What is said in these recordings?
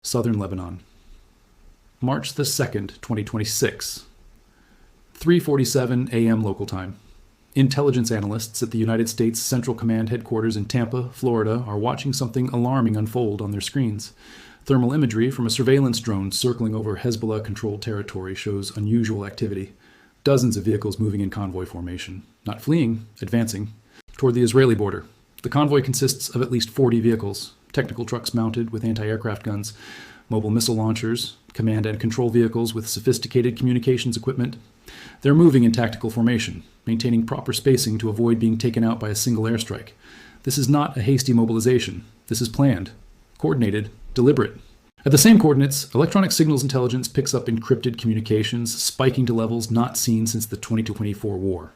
Southern Lebanon. March the 2nd, 2026. 3:47 a.m. local time. Intelligence analysts at the United States Central Command Headquarters in Tampa, Florida, are watching something alarming unfold on their screens. Thermal imagery from a surveillance drone circling over Hezbollah-controlled territory shows unusual activity. Dozens of vehicles moving in convoy formation, not fleeing, advancing, toward the Israeli border. The convoy consists of at least 40 vehicles, technical trucks mounted with anti-aircraft guns, mobile missile launchers, command and control vehicles with sophisticated communications equipment. They're moving in tactical formation, maintaining proper spacing to avoid being taken out by a single airstrike. This is not a hasty mobilization. This is planned, coordinated, deliberate. At the same coordinates, electronic signals intelligence picks up encrypted communications, spiking to levels not seen since the 2024 war.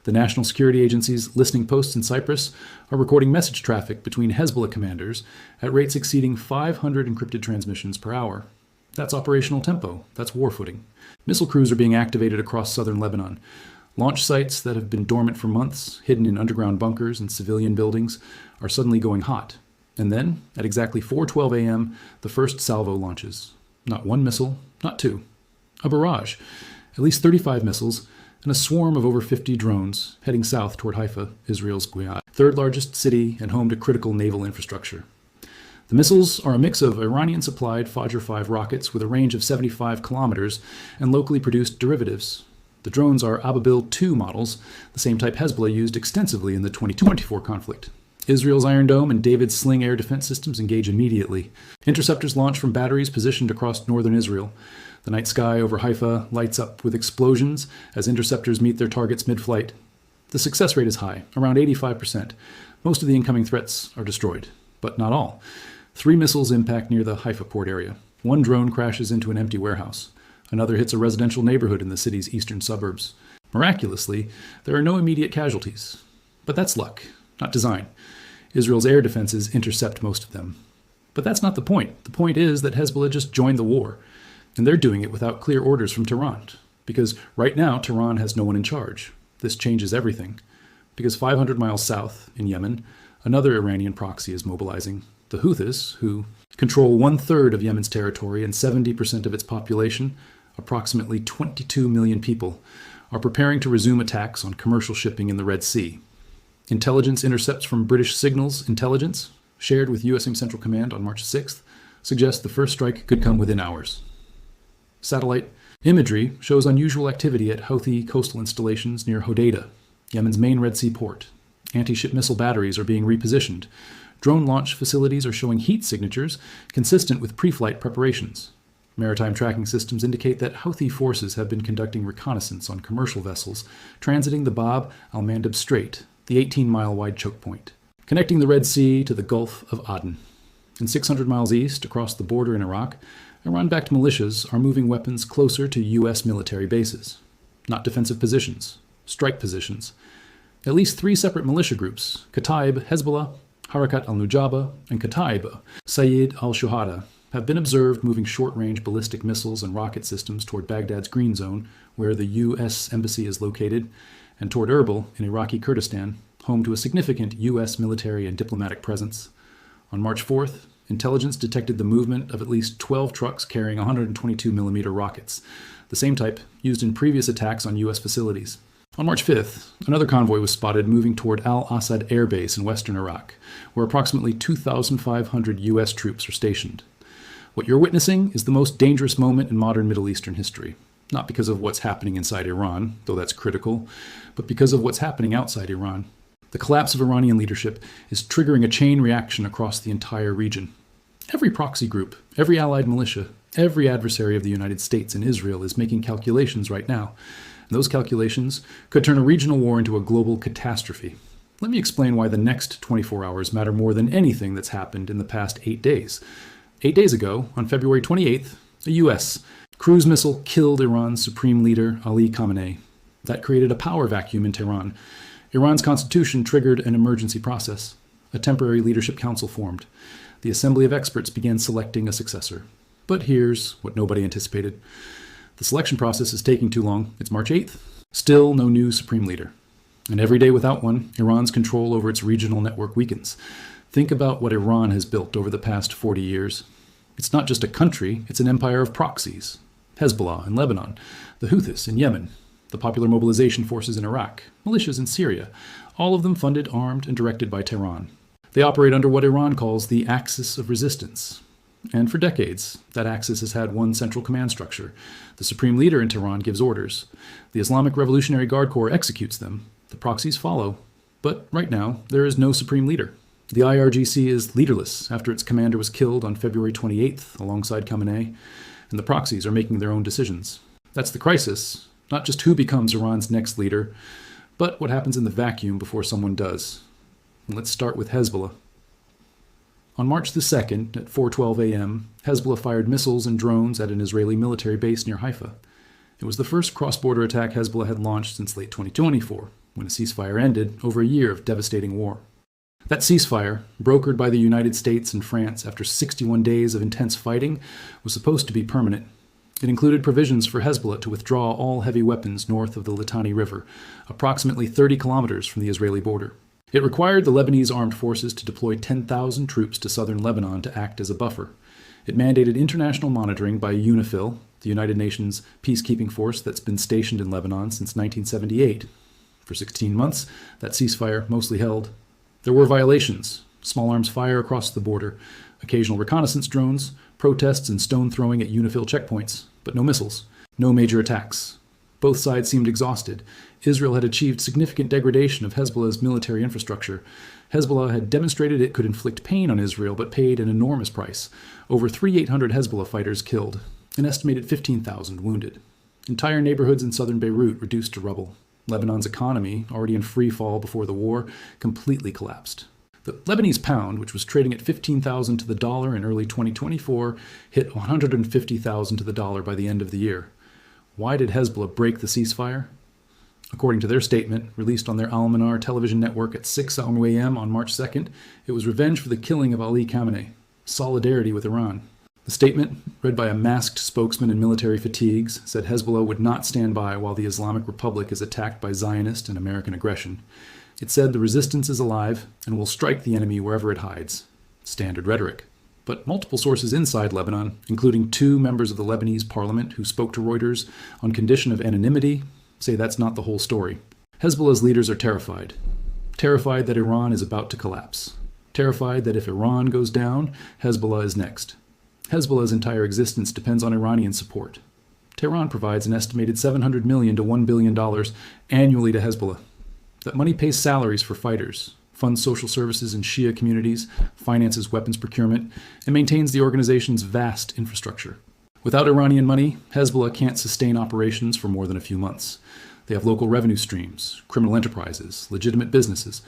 The National Security Agency's listening posts in Cyprus are recording message traffic between Hezbollah commanders at rates exceeding 500 encrypted transmissions per hour. That's operational tempo. That's war footing. Missile crews are being activated across southern Lebanon. Launch sites that have been dormant for months, hidden in underground bunkers and civilian buildings, are suddenly going hot. And then, at exactly 4:12 a.m., the first salvo launches. Not one missile, not two. A barrage. At least 35 missiles, and a swarm of over 50 drones heading south toward Haifa, Israel's third largest city and home to critical naval infrastructure. The missiles are a mix of Iranian-supplied Fajr 5 rockets with a range of 75 kilometers and locally produced derivatives. The drones are Ababil II models, the same type Hezbollah used extensively in the 2024 conflict. Israel's Iron Dome and David's Sling air defense systems engage immediately. Interceptors launch from batteries positioned across northern Israel. The night sky over Haifa lights up with explosions as interceptors meet their targets mid-flight. The success rate is high, around 85%. Most of the incoming threats are destroyed, but not all. 3 missiles impact near the Haifa port area. 1 drone crashes into an empty warehouse. Another hits a residential neighborhood in the city's eastern suburbs. Miraculously, there are no immediate casualties. But that's luck, not design. Israel's air defenses intercept most of them. But that's not the point. The point is that Hezbollah just joined the war, and they're doing it without clear orders from Tehran. Because right now, Tehran has no one in charge. This changes everything. Because 500 miles south, in Yemen, another Iranian proxy is mobilizing. The Houthis, who control 1/3 of Yemen's territory and 70% of its population, approximately 22 million people, are preparing to resume attacks on commercial shipping in the Red Sea. Intelligence intercepts from British Signals Intelligence, shared with U.S. Central Command on March 6th, suggest the first strike could come within hours. Satellite imagery shows unusual activity at Houthi coastal installations near Hodeidah, Yemen's main Red Sea port. Anti-ship missile batteries are being repositioned. Drone launch facilities are showing heat signatures consistent with pre-flight preparations. Maritime tracking systems indicate that Houthi forces have been conducting reconnaissance on commercial vessels transiting the Bab al-Mandeb Strait, the 18-mile-wide choke point, connecting the Red Sea to the Gulf of Aden. And 600 miles east, across the border in Iraq, Iran-backed militias are moving weapons closer to U.S. military bases. Not defensive positions, strike positions. At least 3 separate militia groups, Kataib Hezbollah, Harakat al-Nujaba, and Kataib Sayyid al-Shuhada, have been observed moving short-range ballistic missiles and rocket systems toward Baghdad's Green Zone, where the U.S. Embassy is located, and toward Erbil in Iraqi Kurdistan, home to a significant U.S. military and diplomatic presence. On March 4th, intelligence detected the movement of at least 12 trucks carrying 122mm rockets, the same type used in previous attacks on U.S. facilities. On March 5th, another convoy was spotted moving toward Al-Assad Air Base in western Iraq, where approximately 2,500 U.S. troops are stationed. What you're witnessing is the most dangerous moment in modern Middle Eastern history. Not because of what's happening inside Iran, though that's critical, but because of what's happening outside Iran. The collapse of Iranian leadership is triggering a chain reaction across the entire region. Every proxy group, every allied militia, every adversary of the United States and Israel is making calculations right now. And those calculations could turn a regional war into a global catastrophe. Let me explain why the next 24 hours matter more than anything that's happened in the past 8 days. 8 days ago, on February 28th, a U.S. cruise missile killed Iran's supreme leader, Ali Khamenei. That created a power vacuum in Tehran. Iran's constitution triggered an emergency process. A temporary leadership council formed. The assembly of experts began selecting a successor. But here's what nobody anticipated. The selection process is taking too long. It's March 8th. Still no new supreme leader. And every day without one, Iran's control over its regional network weakens. Think about what Iran has built over the past 40 years. It's not just a country, it's an empire of proxies. Hezbollah in Lebanon, the Houthis in Yemen, the Popular Mobilization Forces in Iraq, militias in Syria, all of them funded, armed, and directed by Tehran. They operate under what Iran calls the axis of resistance. And for decades, that axis has had one central command structure. The supreme leader in Tehran gives orders. The Islamic Revolutionary Guard Corps executes them. The proxies follow. But right now, there is no supreme leader. The IRGC is leaderless after its commander was killed on February 28th alongside Khamenei, and the proxies are making their own decisions. That's the crisis, not just who becomes Iran's next leader, but what happens in the vacuum before someone does. And let's start with Hezbollah. On March the 2nd, at 4:12 a.m., Hezbollah fired missiles and drones at an Israeli military base near Haifa. It was the first cross-border attack Hezbollah had launched since late 2024, when a ceasefire ended over a year of devastating war. That ceasefire, brokered by the United States and France after 61 days of intense fighting, was supposed to be permanent. It included provisions for Hezbollah to withdraw all heavy weapons north of the Litani River, approximately 30 kilometers from the Israeli border. It required the Lebanese armed forces to deploy 10,000 troops to southern Lebanon to act as a buffer. It mandated international monitoring by UNIFIL, the United Nations peacekeeping force that's been stationed in Lebanon since 1978. For 16 months, that ceasefire mostly held. There were violations, small arms fire across the border, occasional reconnaissance drones, protests and stone throwing at UNIFIL checkpoints, but no missiles, no major attacks. Both sides seemed exhausted. Israel had achieved significant degradation of Hezbollah's military infrastructure. Hezbollah had demonstrated it could inflict pain on Israel, but paid an enormous price. Over 3,800 Hezbollah fighters killed, an estimated 15,000 wounded. Entire neighborhoods in southern Beirut reduced to rubble. Lebanon's economy, already in free fall before the war, completely collapsed. The Lebanese pound, which was trading at 15,000 to the dollar in early 2024, hit 150,000 to the dollar by the end of the year. Why did Hezbollah break the ceasefire? According to their statement, released on their Al-Manar television network at 6 a.m. on March 2nd, it was revenge for the killing of Ali Khamenei, solidarity with Iran. The statement, read by a masked spokesman in military fatigues, said Hezbollah would not stand by while the Islamic Republic is attacked by Zionist and American aggression. It said the resistance is alive and will strike the enemy wherever it hides. Standard rhetoric. But multiple sources inside Lebanon, including 2 members of the Lebanese parliament who spoke to Reuters on condition of anonymity, say that's not the whole story. Hezbollah's leaders are terrified. Terrified that Iran is about to collapse. Terrified that if Iran goes down, Hezbollah is next. Hezbollah's entire existence depends on Iranian support. Tehran provides an estimated $700 million to $1 billion annually to Hezbollah. That money pays salaries for fighters, funds social services in Shia communities, finances weapons procurement, and maintains the organization's vast infrastructure. Without Iranian money, Hezbollah can't sustain operations for more than a few months. They have local revenue streams, criminal enterprises, legitimate businesses,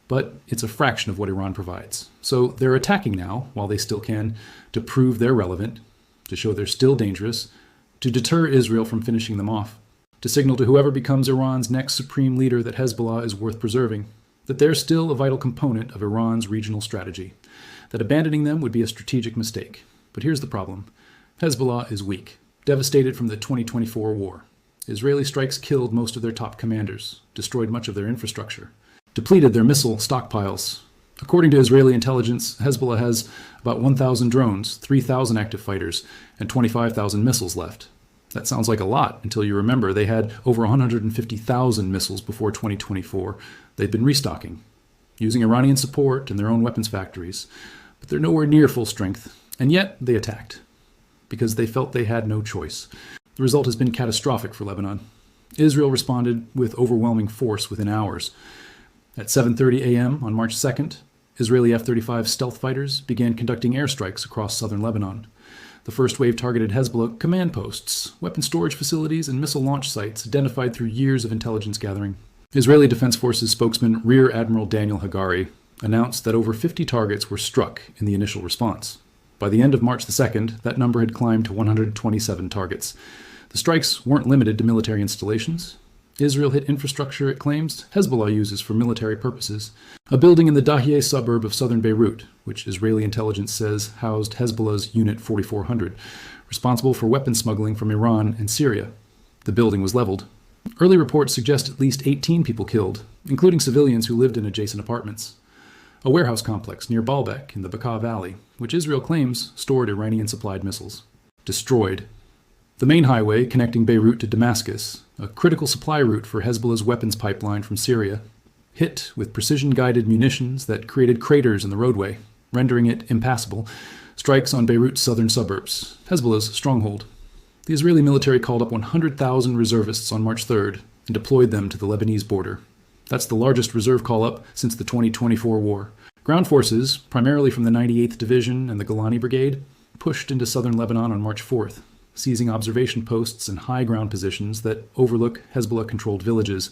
but it's a fraction of what Iran provides. So they're attacking now, while they still can, to prove they're relevant, to show they're still dangerous, to deter Israel from finishing them off, to signal to whoever becomes Iran's next supreme leader that Hezbollah is worth preserving, that they're still a vital component of Iran's regional strategy, that abandoning them would be a strategic mistake. But here's the problem. Hezbollah is weak, devastated from the 2024 war. Israeli strikes killed most of their top commanders, destroyed much of their infrastructure, depleted their missile stockpiles. According to Israeli intelligence, Hezbollah has about 1,000 drones, 3,000 active fighters, and 25,000 missiles left. That sounds like a lot until you remember they had over 150,000 missiles before 2024. They'd been restocking, using Iranian support and their own weapons factories. But they're nowhere near full strength, and yet they attacked, because they felt they had no choice. The result has been catastrophic for Lebanon. Israel responded with overwhelming force within hours. At 7:30 a.m. on March 2nd, Israeli F-35 stealth fighters began conducting airstrikes across southern Lebanon. The first wave targeted Hezbollah command posts, weapon storage facilities, and missile launch sites identified through years of intelligence gathering. Israeli Defense Forces spokesman Rear Admiral Daniel Hagari announced that over 50 targets were struck in the initial response. By the end of March the 2nd, that number had climbed to 127 targets. The strikes weren't limited to military installations. Israel hit infrastructure it claims Hezbollah uses for military purposes. A building in the Dahieh suburb of southern Beirut, which Israeli intelligence says housed Hezbollah's Unit 4400, responsible for weapons smuggling from Iran and Syria. The building was leveled. Early reports suggest at least 18 people killed, including civilians who lived in adjacent apartments. a warehouse complex near Baalbek in the Bekaa Valley, which Israel claims stored Iranian-supplied missiles. Destroyed. The main highway connecting Beirut to Damascus, a critical supply route for Hezbollah's weapons pipeline from Syria, hit with precision-guided munitions that created craters in the roadway, rendering it impassable. Strikes on Beirut's southern suburbs, Hezbollah's stronghold. The Israeli military called up 100,000 reservists on March 3rd and deployed them to the Lebanese border. That's the largest reserve call-up since the 2024 war. Ground forces, primarily from the 98th Division and the Golani Brigade, pushed into southern Lebanon on March 4th, seizing observation posts and high ground positions that overlook Hezbollah-controlled villages.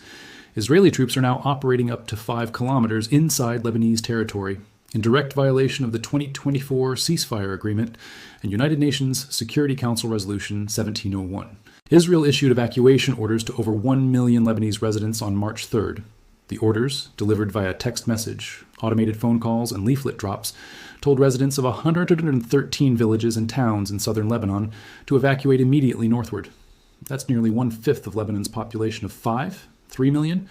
Israeli troops are now operating up to 5 kilometers inside Lebanese territory, in direct violation of the 2024 ceasefire agreement and United Nations Security Council Resolution 1701. Israel issued evacuation orders to over 1 million Lebanese residents on March 3rd. The orders, delivered via text message, automated phone calls, and leaflet drops, told residents of 113 villages and towns in southern Lebanon to evacuate immediately northward. That's nearly 1/5 of Lebanon's population of 3 million,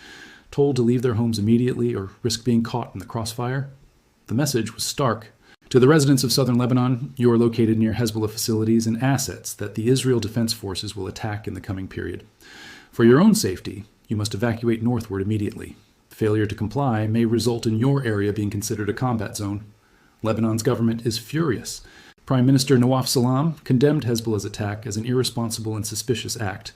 told to leave their homes immediately or risk being caught in the crossfire. The message was stark. To the residents of southern Lebanon, you are located near Hezbollah facilities and assets that the Israel Defense Forces will attack in the coming period. For your own safety, you must evacuate northward immediately. Failure to comply may result in your area being considered a combat zone. Lebanon's government is furious. Prime Minister Nawaf Salam condemned Hezbollah's attack as an irresponsible and suspicious act.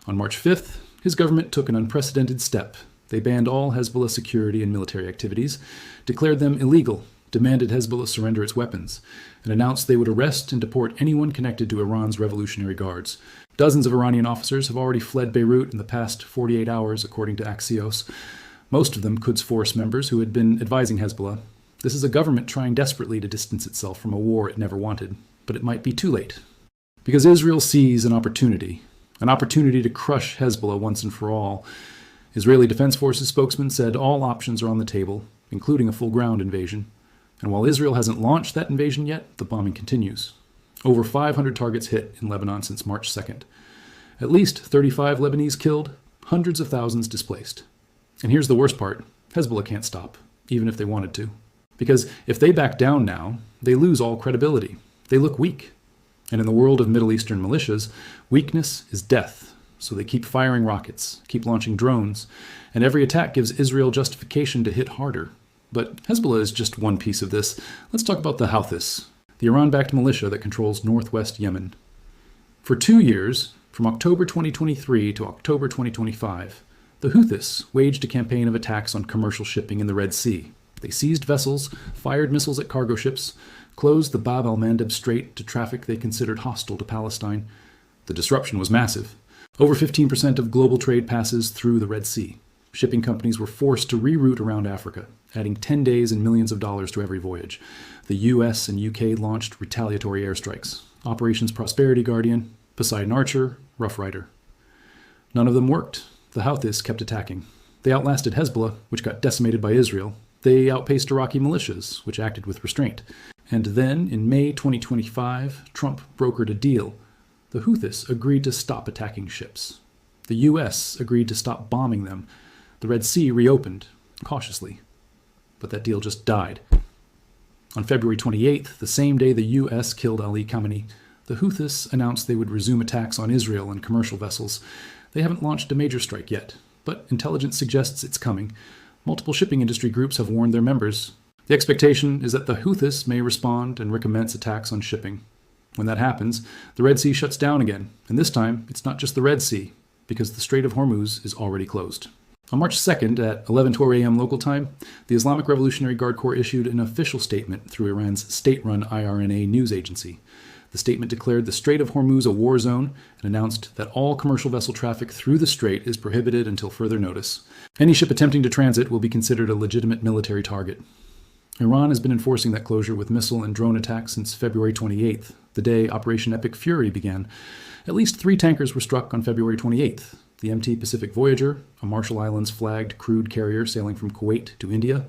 On March 5th, his government took an unprecedented step. They banned all Hezbollah security and military activities, declared them illegal, demanded Hezbollah surrender its weapons, and announced they would arrest and deport anyone connected to Iran's Revolutionary Guards. Dozens of Iranian officers have already fled Beirut in the past 48 hours, according to Axios. Most of them Quds Force members who had been advising Hezbollah. This is a government trying desperately to distance itself from a war it never wanted, but it might be too late. Because Israel sees an opportunity to crush Hezbollah once and for all. Israeli Defense Forces spokesman said all options are on the table, including a full ground invasion. And while Israel hasn't launched that invasion yet, the bombing continues. Over 500 targets hit in Lebanon since March 2nd. At least 35 Lebanese killed, hundreds of thousands displaced. And here's the worst part. Hezbollah can't stop, even if they wanted to. Because if they back down now, they lose all credibility. They look weak. And in the world of Middle Eastern militias, weakness is death. So they keep firing rockets, keep launching drones, and every attack gives Israel justification to hit harder. But Hezbollah is just one piece of this. Let's talk about the Houthis, the Iran-backed militia that controls northwest Yemen. For 2 years, from October 2023 to October 2025, the Houthis waged a campaign of attacks on commercial shipping in the Red Sea. They seized vessels, fired missiles at cargo ships, closed the Bab el-Mandeb Strait to traffic they considered hostile to Palestine. The disruption was massive. Over 15% of global trade passes through the Red Sea. Shipping companies were forced to reroute around Africa, adding 10 days and millions of dollars to every voyage. The US and UK launched retaliatory airstrikes. Operations Prosperity Guardian, Poseidon Archer, Rough Rider. None of them worked. The Houthis kept attacking. They outlasted Hezbollah, which got decimated by Israel. They outpaced Iraqi militias, which acted with restraint. And then, in May 2025, Trump brokered a deal. The Houthis agreed to stop attacking ships. The U.S. agreed to stop bombing them. The Red Sea reopened, cautiously. But that deal just died. On February 28th, the same day the U.S. killed Ali Khamenei, the Houthis announced they would resume attacks on Israel and commercial vessels. They haven't launched a major strike yet, but intelligence suggests it's coming. Multiple shipping industry groups have warned their members. The expectation is that the Houthis may respond and recommence attacks on shipping. When that happens, the Red Sea shuts down again, and this time it's not just the Red Sea, because the Strait of Hormuz is already closed. On March 2nd at 11:12 a.m. local time, the Islamic Revolutionary Guard Corps issued an official statement through Iran's state-run IRNA news agency. The statement declared the Strait of Hormuz a war zone and announced that all commercial vessel traffic through the strait is prohibited until further notice. Any ship attempting to transit will be considered a legitimate military target. Iran has been enforcing that closure with missile and drone attacks since February 28th, the day Operation Epic Fury began. At least 3 tankers were struck on February 28th. The MT Pacific Voyager, a Marshall Islands-flagged crude carrier sailing from Kuwait to India,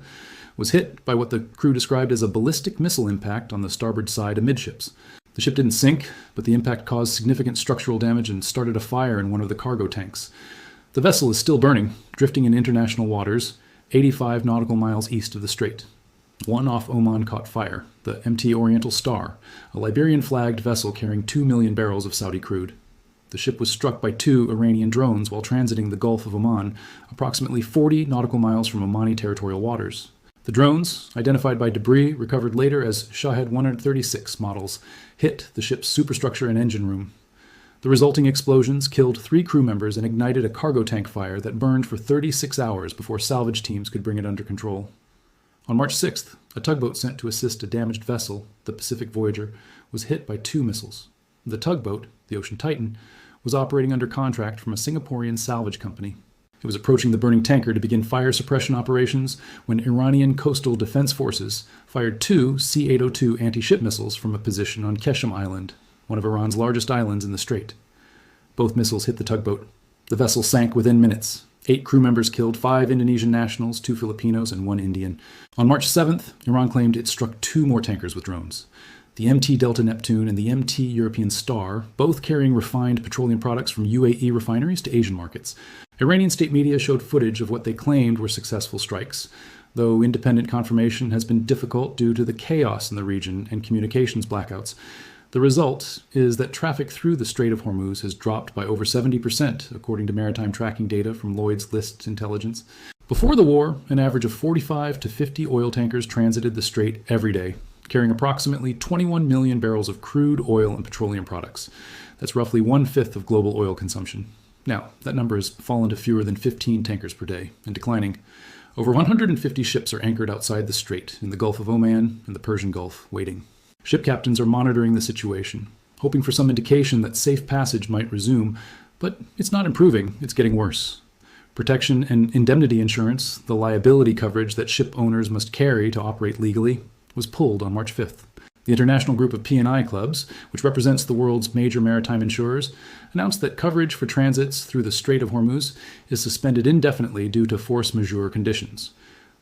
was hit by what the crew described as a ballistic missile impact on the starboard side amidships. The ship didn't sink, but the impact caused significant structural damage and started a fire in one of the cargo tanks. The vessel is still burning, drifting in international waters, 85 nautical miles east of the strait. One off Oman caught fire, the MT Oriental Star, a Liberian-flagged vessel carrying 2 million barrels of Saudi crude. The ship was struck by 2 Iranian drones while transiting the Gulf of Oman, approximately 40 nautical miles from Omani territorial waters. The drones, identified by debris recovered later as Shahed 136 models, hit the ship's superstructure and engine room. The resulting explosions killed 3 crew members and ignited a cargo tank fire that burned for 36 hours before salvage teams could bring it under control. On March 6th, a tugboat sent to assist a damaged vessel, the Pacific Voyager, was hit by 2 missiles. The tugboat, the Ocean Titan, was operating under contract from a Singaporean salvage company. It was approaching the burning tanker to begin fire suppression operations when Iranian coastal defense forces fired 2 C-802 anti-ship missiles from a position on Keshem Island, one of Iran's largest islands in the strait. Both missiles hit the tugboat. The vessel sank within minutes. 8 crew members killed, 5 Indonesian nationals, 2 Filipinos, and 1 Indian. On March 7th, Iran claimed it struck 2 more tankers with drones. The MT Delta Neptune and the MT European Star, both carrying refined petroleum products from UAE refineries to Asian markets. Iranian state media showed footage of what they claimed were successful strikes, though independent confirmation has been difficult due to the chaos in the region and communications blackouts. The result is that traffic through the Strait of Hormuz has dropped by over 70%, according to maritime tracking data from Lloyd's List Intelligence. Before the war, an average of 45 to 50 oil tankers transited the strait every day, carrying approximately 21 million barrels of crude oil and petroleum products. That's roughly 1/5 of global oil consumption. Now, that number has fallen to fewer than 15 tankers per day, and declining. Over 150 ships are anchored outside the strait, in the Gulf of Oman and the Persian Gulf, waiting. Ship captains are monitoring the situation, hoping for some indication that safe passage might resume, but it's not improving, it's getting worse. Protection and indemnity insurance, the liability coverage that ship owners must carry to operate legally, was pulled on March 5th. The International Group of P&I Clubs, which represents the world's major maritime insurers, announced that coverage for transits through the Strait of Hormuz is suspended indefinitely due to force majeure conditions.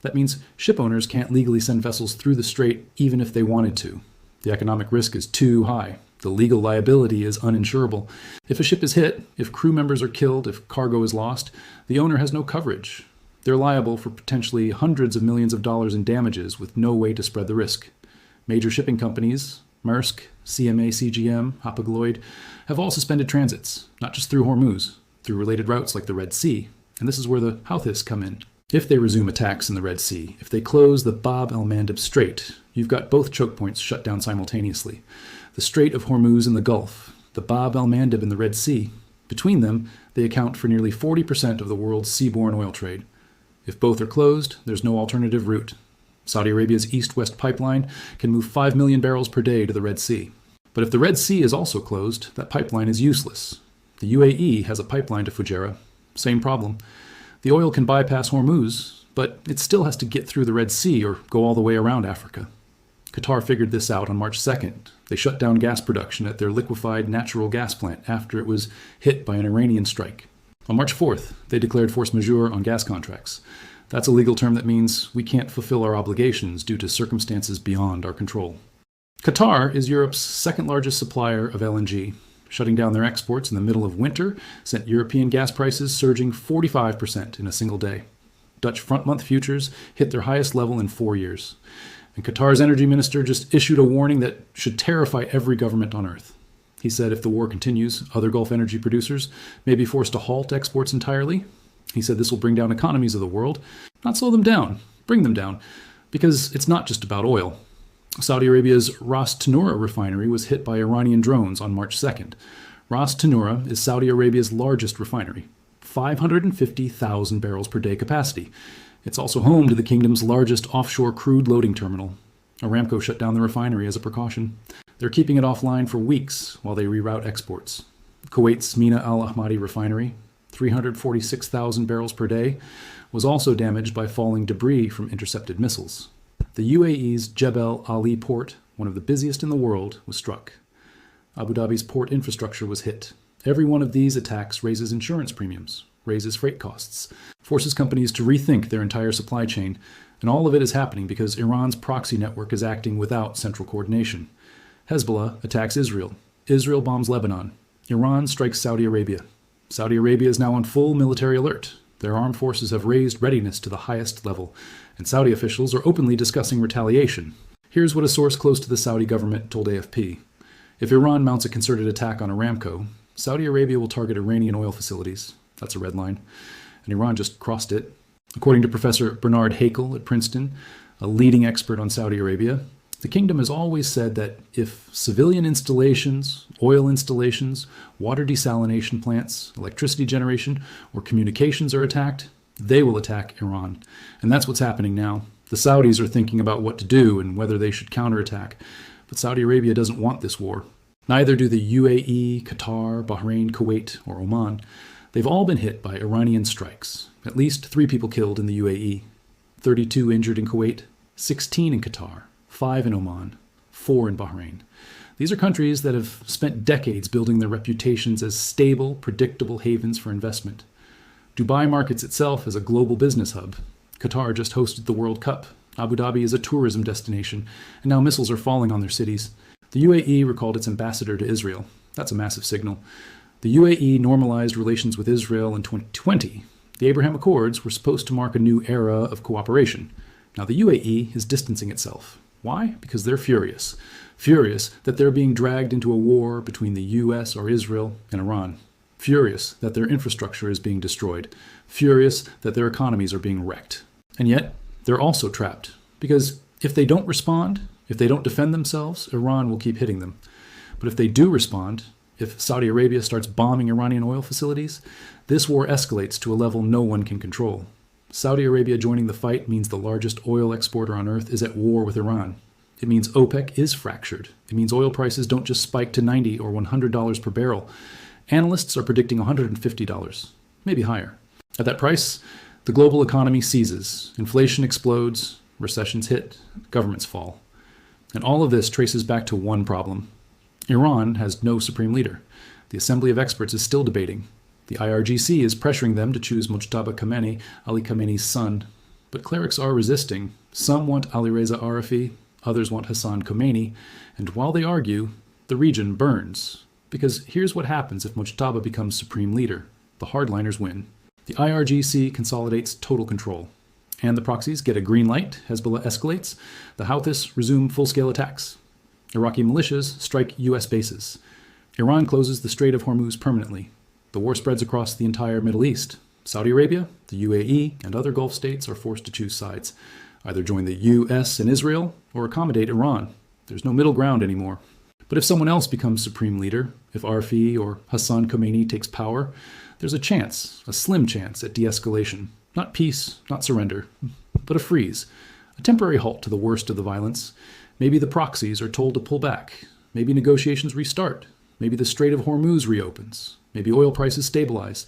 That means ship owners can't legally send vessels through the strait even if they wanted to. The economic risk is too high. The legal liability is uninsurable. If a ship is hit, if crew members are killed, if cargo is lost, the owner has no coverage. They're liable for potentially hundreds of millions of dollars in damages with no way to spread the risk. Major shipping companies, Maersk, CMA CGM, Hapag-Lloyd, have all suspended transits, not just through Hormuz, through related routes like the Red Sea. And this is where the Houthis come in. If they resume attacks in the Red Sea, if they close the Bab el-Mandeb Strait, you've got both choke points shut down simultaneously. The Strait of Hormuz in the Gulf, the Bab el-Mandeb in the Red Sea. Between them, they account for nearly 40% of the world's seaborne oil trade. If both are closed, there's no alternative route. Saudi Arabia's east-west pipeline can move 5 million barrels per day to the Red Sea. But if the Red Sea is also closed, that pipeline is useless. The UAE has a pipeline to Fujairah. Same problem. The oil can bypass Hormuz, but it still has to get through the Red Sea or go all the way around Africa. Qatar figured this out on March 2nd. They shut down gas production at their liquefied natural gas plant after it was hit by an Iranian strike. On March 4th, they declared force majeure on gas contracts. That's a legal term that means we can't fulfill our obligations due to circumstances beyond our control. Qatar is Europe's second largest supplier of LNG. Shutting down their exports in the middle of winter sent European gas prices surging 45% in a single day. Dutch front-month futures hit their highest level in 4 years. And Qatar's energy minister just issued a warning that should terrify every government on earth. He said if the war continues, other Gulf energy producers may be forced to halt exports entirely. He said this will bring down economies of the world, not slow them down, bring them down, because it's not just about oil. Saudi Arabia's Ras Tanura refinery was hit by Iranian drones on March 2nd. Ras Tanura is Saudi Arabia's largest refinery, 550,000 barrels per day capacity. It's also home to the kingdom's largest offshore crude loading terminal. Aramco shut down the refinery as a precaution. They're keeping it offline for weeks while they reroute exports. Kuwait's Mina Al Ahmadi refinery, 346,000 barrels per day, was also damaged by falling debris from intercepted missiles. The UAE's Jebel Ali port, one of the busiest in the world, was struck. Abu Dhabi's port infrastructure was hit. Every one of these attacks raises insurance premiums, raises freight costs, forces companies to rethink their entire supply chain, and all of it is happening because Iran's proxy network is acting without central coordination. Hezbollah attacks Israel. Israel bombs Lebanon. Iran strikes Saudi Arabia. Saudi Arabia is now on full military alert. Their armed forces have raised readiness to the highest level, and Saudi officials are openly discussing retaliation. Here's what a source close to the Saudi government told AFP. If Iran mounts a concerted attack on Aramco, Saudi Arabia will target Iranian oil facilities. That's a red line. And Iran just crossed it. According to Professor Bernard Haeckel at Princeton, a leading expert on Saudi Arabia, the kingdom has always said that if civilian installations, oil installations, water desalination plants, electricity generation, or communications are attacked, they will attack Iran. And that's what's happening now. The Saudis are thinking about what to do and whether they should counterattack. But Saudi Arabia doesn't want this war. Neither do the UAE, Qatar, Bahrain, Kuwait, or Oman. They've all been hit by Iranian strikes. At least 3 people killed in the UAE, 32 injured in Kuwait, 16 in Qatar, 5 in Oman, 4 in Bahrain. These are countries that have spent decades building their reputations as stable, predictable havens for investment. Dubai markets itself as a global business hub. Qatar just hosted the World Cup. Abu Dhabi is a tourism destination, and now missiles are falling on their cities. The UAE recalled its ambassador to Israel. That's a massive signal. The UAE normalized relations with Israel in 2020. The Abraham Accords were supposed to mark a new era of cooperation. Now the UAE is distancing itself. Why? Because they're furious. Furious that they're being dragged into a war between the US or Israel and Iran. Furious that their infrastructure is being destroyed. Furious that their economies are being wrecked. And yet, they're also trapped. Because if they don't respond, if they don't defend themselves, Iran will keep hitting them. But if they do respond, if Saudi Arabia starts bombing Iranian oil facilities, this war escalates to a level no one can control. Saudi Arabia joining the fight means the largest oil exporter on earth is at war with Iran. It means OPEC is fractured. It means oil prices don't just spike to $90 or $100 per barrel. Analysts are predicting $150, maybe higher. At that price, the global economy seizes, inflation explodes, recessions hit, governments fall. And all of this traces back to one problem. Iran has no supreme leader. The Assembly of Experts is still debating. The IRGC is pressuring them to choose Mojtaba Khamenei, Ali Khamenei's son. But clerics are resisting. Some want Alireza Arafi, others want Hassan Khomeini, and while they argue, the region burns. Because here's what happens if Mojtaba becomes supreme leader. The hardliners win. The IRGC consolidates total control. And the proxies get a green light, Hezbollah escalates, the Houthis resume full-scale attacks. Iraqi militias strike U.S. bases. Iran closes the Strait of Hormuz permanently. The war spreads across the entire Middle East. Saudi Arabia, the UAE, and other Gulf states are forced to choose sides. Either join the U.S. and Israel, or accommodate Iran. There's no middle ground anymore. But if someone else becomes supreme leader, if Arfi or Hassan Khomeini takes power, there's a chance, a slim chance, at de-escalation. Not peace, not surrender, but a freeze. A temporary halt to the worst of the violence. Maybe the proxies are told to pull back. Maybe negotiations restart. Maybe the Strait of Hormuz reopens. Maybe oil prices stabilize.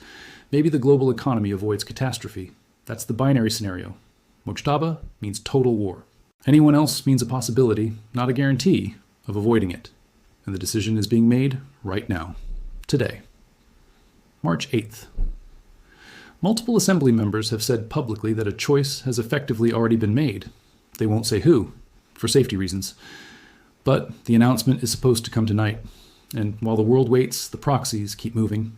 Maybe the global economy avoids catastrophe. That's the binary scenario. Mojtaba means total war. Anyone else means a possibility, not a guarantee, of avoiding it. And the decision is being made right now, today. March 8th. Multiple assembly members have said publicly that a choice has effectively already been made. They won't say who, for safety reasons. But the announcement is supposed to come tonight. And while the world waits, the proxies keep moving.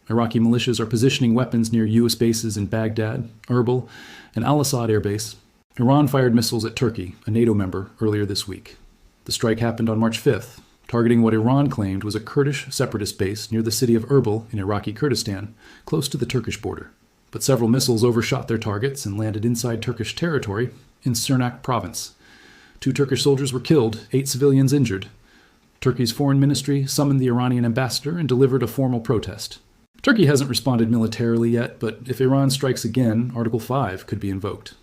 Iraqi militias are positioning weapons near U.S. bases in Baghdad, Erbil, and Al-Assad Air Base. Iran fired missiles at Turkey, a NATO member, earlier this week. The strike happened on March 5th, targeting what Iran claimed was a Kurdish separatist base near the city of Erbil in Iraqi Kurdistan, close to the Turkish border. But several missiles overshot their targets and landed inside Turkish territory in Sirnak province. 2 Turkish soldiers were killed, 8 civilians injured. Turkey's foreign ministry summoned the Iranian ambassador and delivered a formal protest. Turkey hasn't responded militarily yet, but if Iran strikes again, Article 5 could be invoked.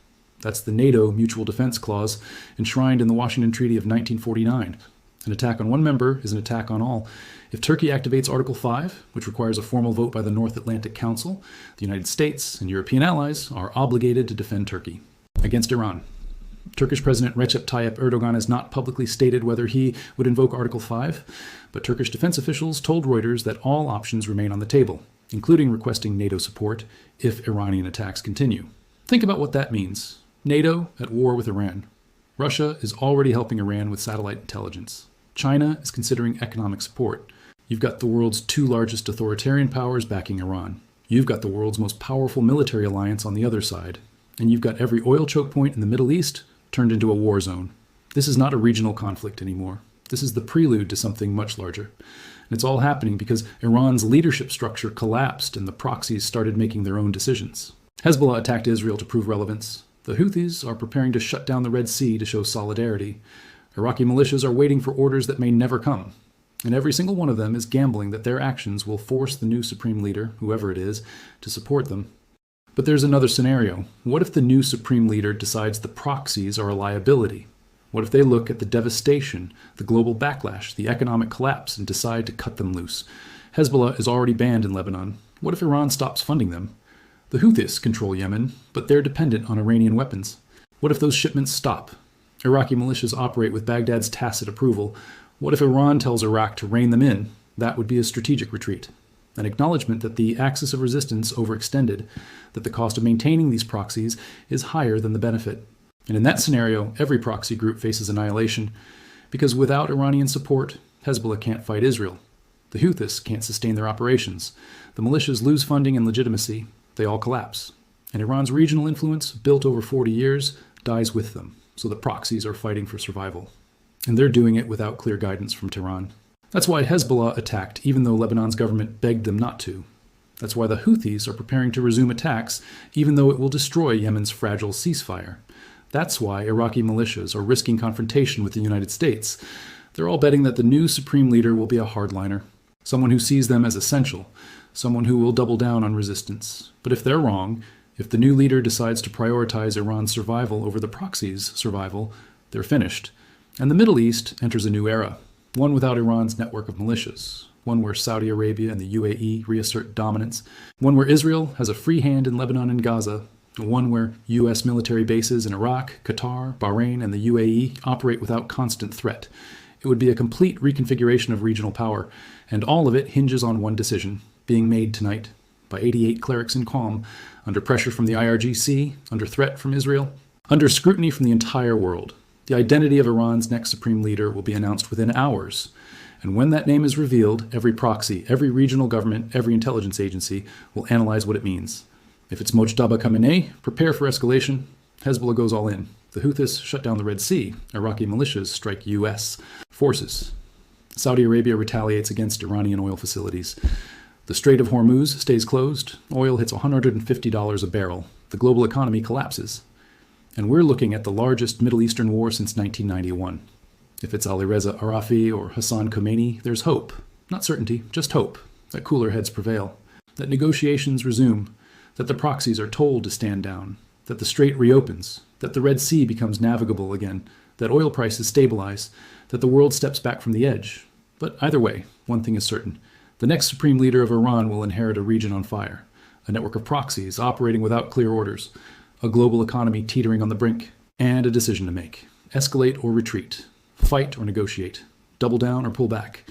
That's the NATO Mutual Defense Clause enshrined in the Washington Treaty of 1949. An attack on one member is an attack on all. If Turkey activates Article 5, which requires a formal vote by the North Atlantic Council, the United States and European allies are obligated to defend Turkey against Iran. Turkish President Recep Tayyip Erdogan has not publicly stated whether he would invoke Article 5, but Turkish defense officials told Reuters that all options remain on the table, including requesting NATO support if Iranian attacks continue. Think about what that means. NATO at war with Iran. Russia is already helping Iran with satellite intelligence. China is considering economic support. You've got the world's 2 largest authoritarian powers backing Iran. You've got the world's most powerful military alliance on the other side, and you've got every oil choke point in the Middle East turned into a war zone. This is not a regional conflict anymore. This is the prelude to something much larger. And it's all happening because Iran's leadership structure collapsed and the proxies started making their own decisions. Hezbollah attacked Israel to prove relevance. The Houthis are preparing to shut down the Red Sea to show solidarity. Iraqi militias are waiting for orders that may never come. And every single one of them is gambling that their actions will force the new supreme leader, whoever it is, to support them. But there's another scenario. What if the new supreme leader decides the proxies are a liability? What if they look at the devastation, the global backlash, the economic collapse, and decide to cut them loose? Hezbollah is already banned in Lebanon. What if Iran stops funding them? The Houthis control Yemen, but they're dependent on Iranian weapons. What if those shipments stop? Iraqi militias operate with Baghdad's tacit approval. What if Iran tells Iraq to rein them in? That would be a strategic retreat. An acknowledgement that the axis of resistance overextended, that the cost of maintaining these proxies is higher than the benefit. And in that scenario, every proxy group faces annihilation, because without Iranian support, Hezbollah can't fight Israel. The Houthis can't sustain their operations. The militias lose funding and legitimacy. They all collapse. And Iran's regional influence, built over 40 years, dies with them. So the proxies are fighting for survival. And they're doing it without clear guidance from Tehran. That's why Hezbollah attacked, even though Lebanon's government begged them not to. That's why the Houthis are preparing to resume attacks, even though it will destroy Yemen's fragile ceasefire. That's why Iraqi militias are risking confrontation with the United States. They're all betting that the new supreme leader will be a hardliner, someone who sees them as essential, someone who will double down on resistance. But if they're wrong, if the new leader decides to prioritize Iran's survival over the proxies' survival, they're finished. And the Middle East enters a new era, one without Iran's network of militias, one where Saudi Arabia and the UAE reassert dominance, one where Israel has a free hand in Lebanon and Gaza, one where U.S. military bases in Iraq, Qatar, Bahrain, and the UAE operate without constant threat. It would be a complete reconfiguration of regional power, and all of it hinges on one decision, being made tonight by 88 clerics in Qom, under pressure from the IRGC, under threat from Israel, under scrutiny from the entire world. The identity of Iran's next supreme leader will be announced within hours. And when that name is revealed, every proxy, every regional government, every intelligence agency will analyze what it means. If it's Mojtaba Khamenei, prepare for escalation. Hezbollah goes all in. The Houthis shut down the Red Sea. Iraqi militias strike U.S. forces. Saudi Arabia retaliates against Iranian oil facilities. The Strait of Hormuz stays closed. Oil hits $150 a barrel. The global economy collapses. And we're looking at the largest Middle Eastern war since 1991. If it's Ali Arafi or Hassan Khamenei, there's hope. Not certainty, just hope, that cooler heads prevail, that negotiations resume, that the proxies are told to stand down, that the strait reopens, that the Red Sea becomes navigable again, that oil prices stabilize, that the world steps back from the edge. But either way, one thing is certain. The next supreme leader of Iran will inherit a region on fire, a network of proxies operating without clear orders, a global economy teetering on the brink, and a decision to make. Escalate or retreat, fight or negotiate, double down or pull back.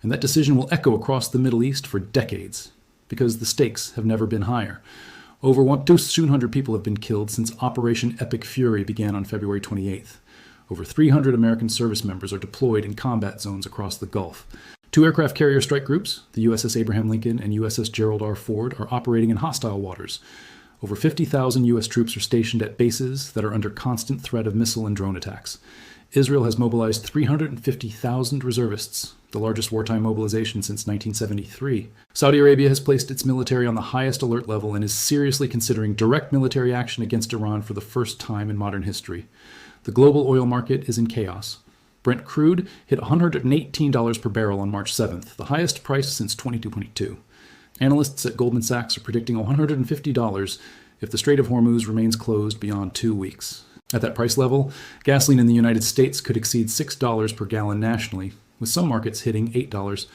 And that decision will echo across the Middle East for decades, because the stakes have never been higher. Over 200 people have been killed since Operation Epic Fury began on February 28th. Over 300 American service members are deployed in combat zones across the Gulf. 2 aircraft carrier strike groups, the USS Abraham Lincoln and USS Gerald R. Ford, are operating in hostile waters. Over 50,000 U.S. troops are stationed at bases that are under constant threat of missile and drone attacks. Israel has mobilized 350,000 reservists, the largest wartime mobilization since 1973. Saudi Arabia has placed its military on the highest alert level and is seriously considering direct military action against Iran for the first time in modern history. The global oil market is in chaos. Brent crude hit $118 per barrel on March 7th, the highest price since 2022. Analysts at Goldman Sachs are predicting $150 if the Strait of Hormuz remains closed beyond 2 weeks. At that price level, gasoline in the United States could exceed $6 per gallon nationally, with some markets hitting $8.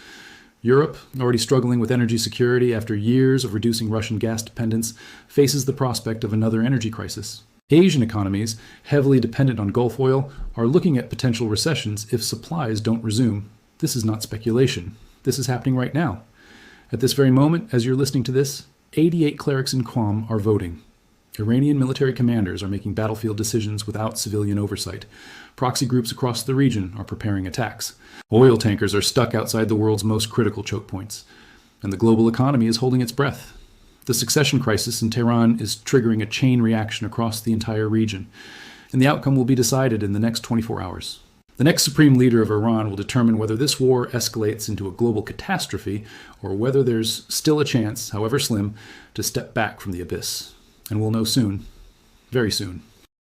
Europe, already struggling with energy security after years of reducing Russian gas dependence, faces the prospect of another energy crisis. Asian economies, heavily dependent on Gulf oil, are looking at potential recessions if supplies don't resume. This is not speculation. This is happening right now. At this very moment, as you're listening to this, 88 clerics in Qom are voting. Iranian military commanders are making battlefield decisions without civilian oversight. Proxy groups across the region are preparing attacks. Oil tankers are stuck outside the world's most critical choke points. And the global economy is holding its breath. The succession crisis in Tehran is triggering a chain reaction across the entire region, and the outcome will be decided in the next 24 hours. The next supreme leader of Iran will determine whether this war escalates into a global catastrophe or whether there's still a chance, however slim, to step back from the abyss. And we'll know soon, very soon.